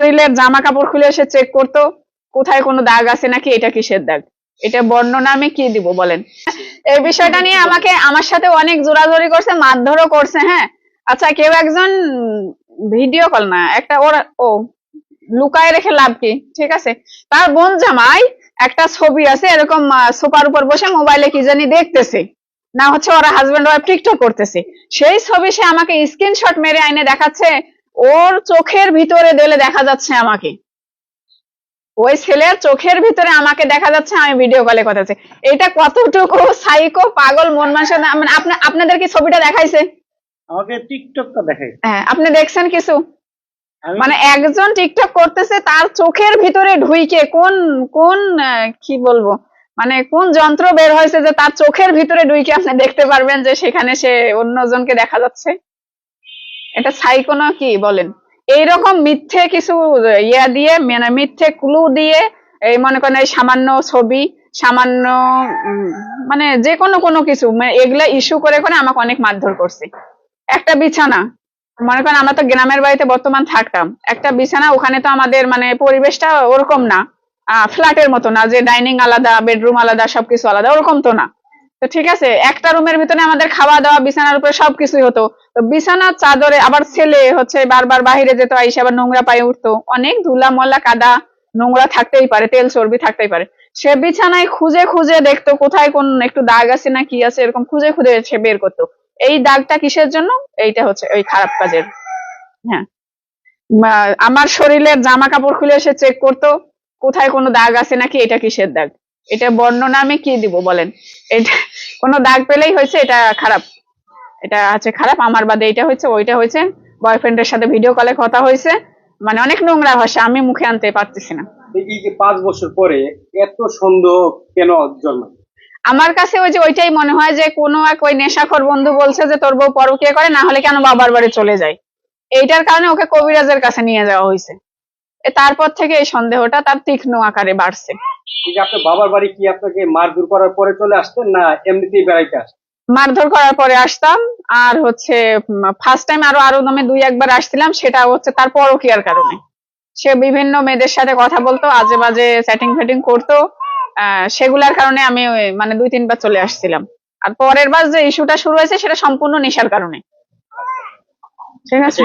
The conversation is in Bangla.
শরীরের জামা কাপড় খুলে এসে চেক করতো কোথায় কোনো দাগ আছে নাকি, এটা কিসের দাগ, এটা বর্ণনা আমি কি দিব বলেন। এই বিষয়টা নিয়ে আমাকে আমার সাথে অনেক জোরাজোরি করছে, মারধরও করছে। হ্যাঁ, আচ্ছা, কেউ একজন ভিডিও কল না, একটা ওরা ও লুকায় রেখে লাভ কি, ঠিক আছে। তার বোন জামাই একটা ছবি আছে এরকম সোফার উপর বসে মোবাইলে কি জানি দেখতেছে, না হচ্ছে ওরা হাজবেন্ড ওয়াইফ টিকটক করতেছে, সেই ছবি সে আমাকে স্ক্রিনশট মেরে আইনে দেখাচ্ছে। ওর চোখের ভিতরে দিলে দেখা যাচ্ছে আমাকে, ওই ছেলের চোখের ভিতরে আমাকে দেখা যাচ্ছে, আমি ভিডিও কলে কথা বলছি। এটা কতটুকু সাইকো পাগল মন মানসিক, মানে আপনাদের কি ছবিটা দেখাইছে? আমাকে টিকটকটা দেখাই। হ্যাঁ, আপনি দেখছেন কিছু? আমি মানে একজন টিকটক করতেছে, তার চোখের ভিতরে ঢুইকে কোন কোন কি বলবো, মানে কোন যন্ত্র বের হয়েছে যে তার চোখের ভিতরে ঢুইকে আপনি দেখতে পারবেন যে সেখানে সে অন্যজনকে দেখা যাচ্ছে। এটা সাইকো না কি বলেন? এইরকম মিথ্যে কিছু ইয়া দিয়ে, মানে মিথ্যে ক্লু দিয়ে, এই মনে করেন এই সামান্য ছবি, সামান্য মানে যে কোনো কিছু, মানে এগুলা ইস্যু করে করে আমাকে অনেক মারধর করছে। একটা বিছানা, মনে করেন আমরা তো গ্রামের বাড়িতে বর্তমান থাকতাম, একটা বিছানা, ওখানে তো আমাদের মানে পরিবেশটা ওরকম না, ফ্ল্যাটের মতো না যে ডাইনিং আলাদা, বেডরুম আলাদা, সবকিছু আলাদা, ওরকম তো না। তো ঠিক আছে, একটা রুমের ভিতরে আমাদের খাওয়া দাওয়া বিছানার উপরে সবকিছুই হতো। তো বিছানার চাদরে আবার ছেলে হচ্ছে বারবার বাহিরে যেত, আইসে আবার নোংরা পায়ে উঠতো, অনেক ধুলা ময়লা কাদা নোংরা থাকতেই পারে, তেল চর্বি থাকতেই পারে। সে বিছানায় খুঁজে খুঁজে দেখতো কোথায় কোন একটু দাগ আছে না কি আছে, এরকম খুঁজে খুঁজে সে বের করতো। এই দাগটা কিসের জন্য? এইটা হচ্ছে ওই খারাপ কাজের। হ্যাঁ, আমার শরীরের জামা কাপড় খুলে এসে চেক করতো কোথায় কোনো দাগ আছে নাকি, এটা কিসের দাগ, এটা বর্ণনা আমি কি দিব বলেন। এটা কোনো দাগ পেলেই হয়েছে এটা খারাপ, এটা আছে খারাপ, আমার বাদে এটা হয়েছে ওইটা হয়েছে, বয়ফ্রেন্ডের সাথে ভিডিও কলে কথা হয়েছে, মানে অনেক নোংরা ভাষা আমি মুখে আনতে পারতেছি না। এই যে 5 বছর পরে এত সন্দেহ কেন জন্মায়? আমার কাছে ওই যে ওইটাই মনে হয় যে কোনো এক ওই নেশাখোর বন্ধু বলছে যে তোর বউ পরকীয়া করে, না হলে কেন বাবার বাড়ি চলে যায়, এইটার কারণে ওকে কবিরাজের কাছে নিয়ে যাওয়া হয়েছে। তারপর থেকে এই সন্দেহটা তার তীক্ষ্ণ আকারে বাড়ছে। এই যে আপনার বাবার বাড়ি কি আপনাকে মারধর করার পরে চলে আসতেন না এমনিতেই বেড়াইতে আসতেন? মারধর করার পরে আসতাম, আর হচ্ছে ফার্স্ট টাইম আরো দমে 2-1 বার আসছিলাম, সেটা হচ্ছে তার পরকীয়ার কারণে। সে বিভিন্ন মেয়েদের সাথে কথা বলতো, আজে বাজে চ্যাটিং ফ্যাটিং করতো, সেগুলার কারণে আমি মানে 2-3 বার চলে আসছিলাম। আর পরের বার যে ইস্যুটা শুরু হয়েছে সেটা সম্পূর্ণ নেশার কারণে। ঠিক আছে।